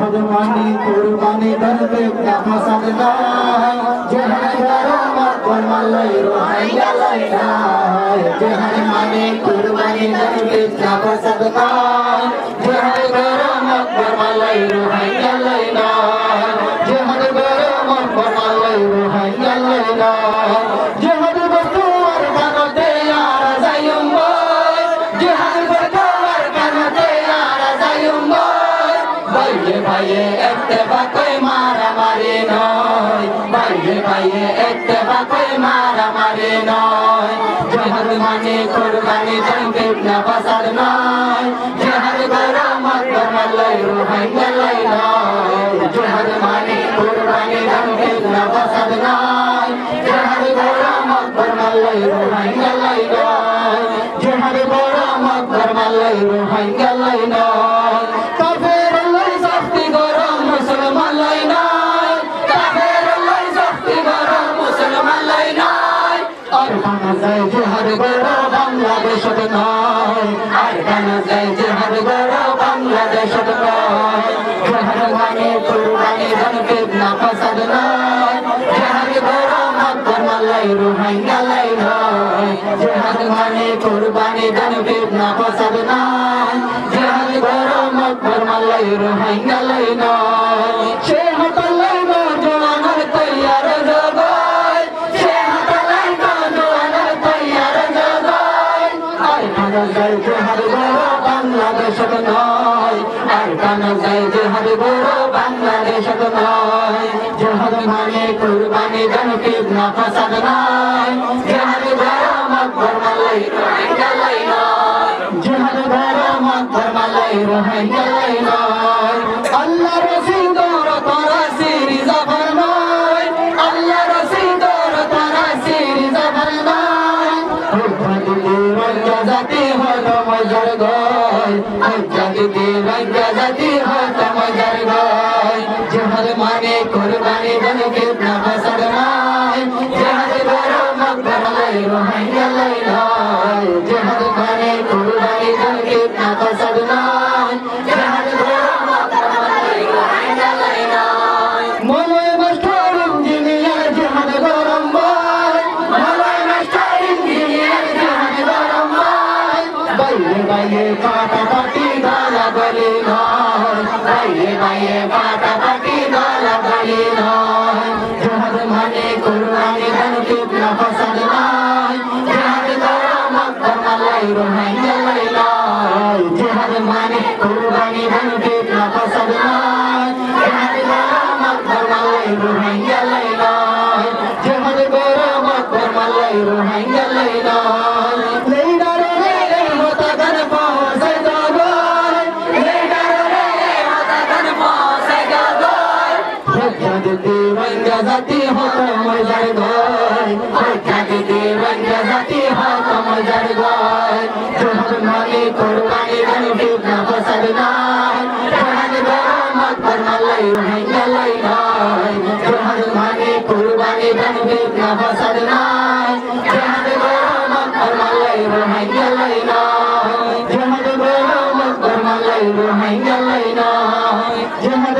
जिहाद मानी कुर्बानी दर्दे क्या फसाद नाय जिहाद करो मत फरमालाई रोहाइया लाइनाय जिहाद मानी कुर्बानी दर्दे क्या फसाद नाय जिहाद करो मत फरमालाई रोहाइया लाइनाय जिहाद करो मत फरमालाई रोहाइया लाइनाय जिहाद बतूर बनते यार जायुम जिहाद बतूर बनते यार जायुम भाइये भाइये इत्तेफाक़े मारा मारी नय भाइये भाइये इत्तेफाक़े मारा मारी नय जिहाद माने कुर्बानी जंग फितना फसाद नय जिहाद करो मत फरमालाई रोहाइया लाइनाय जिहाद माने कुर्बानी जंग फितना फसाद नय जिहाद करो मत फरमालाई रोहाइया लाइनाय जिहाद करो मत फरमालाई रोहाइया लाइनाय काफिर लाई सख्ती करो मुसलमान लाइनाय काफिर लाई सख्ती करो मुसलमान लाइनाय আর কানা যায় জিহাদ করো বাংলাদেশত নয় আর কানা যায় জিহাদ করো বাংলাদেশত নয় জিহাদ মানে কুরবানি ধন ফিতনা ফাসাদ নয় জিহাদ করো মত ফরমালাই রোহাইয়া লাইনায় জিহাদ মানে কুরবানি ধন ফিতনা ফাসাদ নয় জিহাদ করো মত ফরমালাই রোহাইয়া লাইনায় সে হতালাই নওজওয়ানের তৈয়ার জগায় সে হতালাই নওজওয়ানের তৈয়ার জগায় আর কানা যায় জিহাদ করো বাংলাদেশত নয় আর কানা যায় জিহাদ করো বাংলাদেশত নয় জিহাদ মানে কুরবানি ধন ফিতনা ফাসাদ নয় জিহাদ করো মত ফরমালাই রোহাইয়া লাইনায় জিহাদ করো মত ফরমালাই রোহাইয়া লাইনায় আল্লাহ রাসূল দর তারা সিরি জাফর নয় আল্লাহ রাসূল দর তারা সিরি জাফর নয় হুজ্জাতি রঙ্গা জাতি হত মজর গয় হুজ্জাতি রঙ্গা জাতি হত মজর গয় জিহাদ মানে কুরবানি ধন ফিতনা ফাসাদ নয় জিহাদ করো মত ফরমালাই রোহাইয়া লাইনায় জিহাদ মানে কুরবানি ধন ফিতনা ফাসাদ নয় জিহাদ করো মত ফরমালাই রোহাইয়া লাইনায় মলয় মাস্টার ইঞ্জিনিয়ার জিহাদ গরম বয় মলয় মাস্টার ইঞ্জিনিয়ার জিহাদ গরম বয় বাইয়ে বাইয়ে পাটাপাটি গালা গলি নয় বাইয়ে বাইয়ে পাটাপাটি গালা গলি নয় জিহাদ মানে কুরবানি ধন ফিতনা ফাসাদ নয় জিহাদ করো মত ফরমালাই রোহাইয়া লাইনায় জিহাদ মানে কুরবানি ধন ফিতনা ফাসাদ নয় জিহাদ করো মত ফরমালাই রোহাইয়া লাইনায় জিহাদ করো মত ফরমালাই রোহাইয়া লাইনায় লেইডার রে হতাগান পৌঁছাই গয় লেইডার রে হতাগান পৌঁছাই গয় হুজ্জাতি রঙ্গা জাতি হত মজর গয় হুজ্জাতি রঙ্গা জাতি হত মজর গয় জিহাদ মানে কুরবানি ধন ফিতনা ফাসাদ নয় জিহাদ করো মত ফরমালাই রোহাইয়া লাইনায় জিহাদ মানে কুরবানি ধন ফিতনা ফাসাদ নয় জিহাদ করো মত ফরমালাই রোহাইয়া লাইনায় জিহাদ করো মত ফরমালাই রোহাইয়া লাইনায় জিহাদ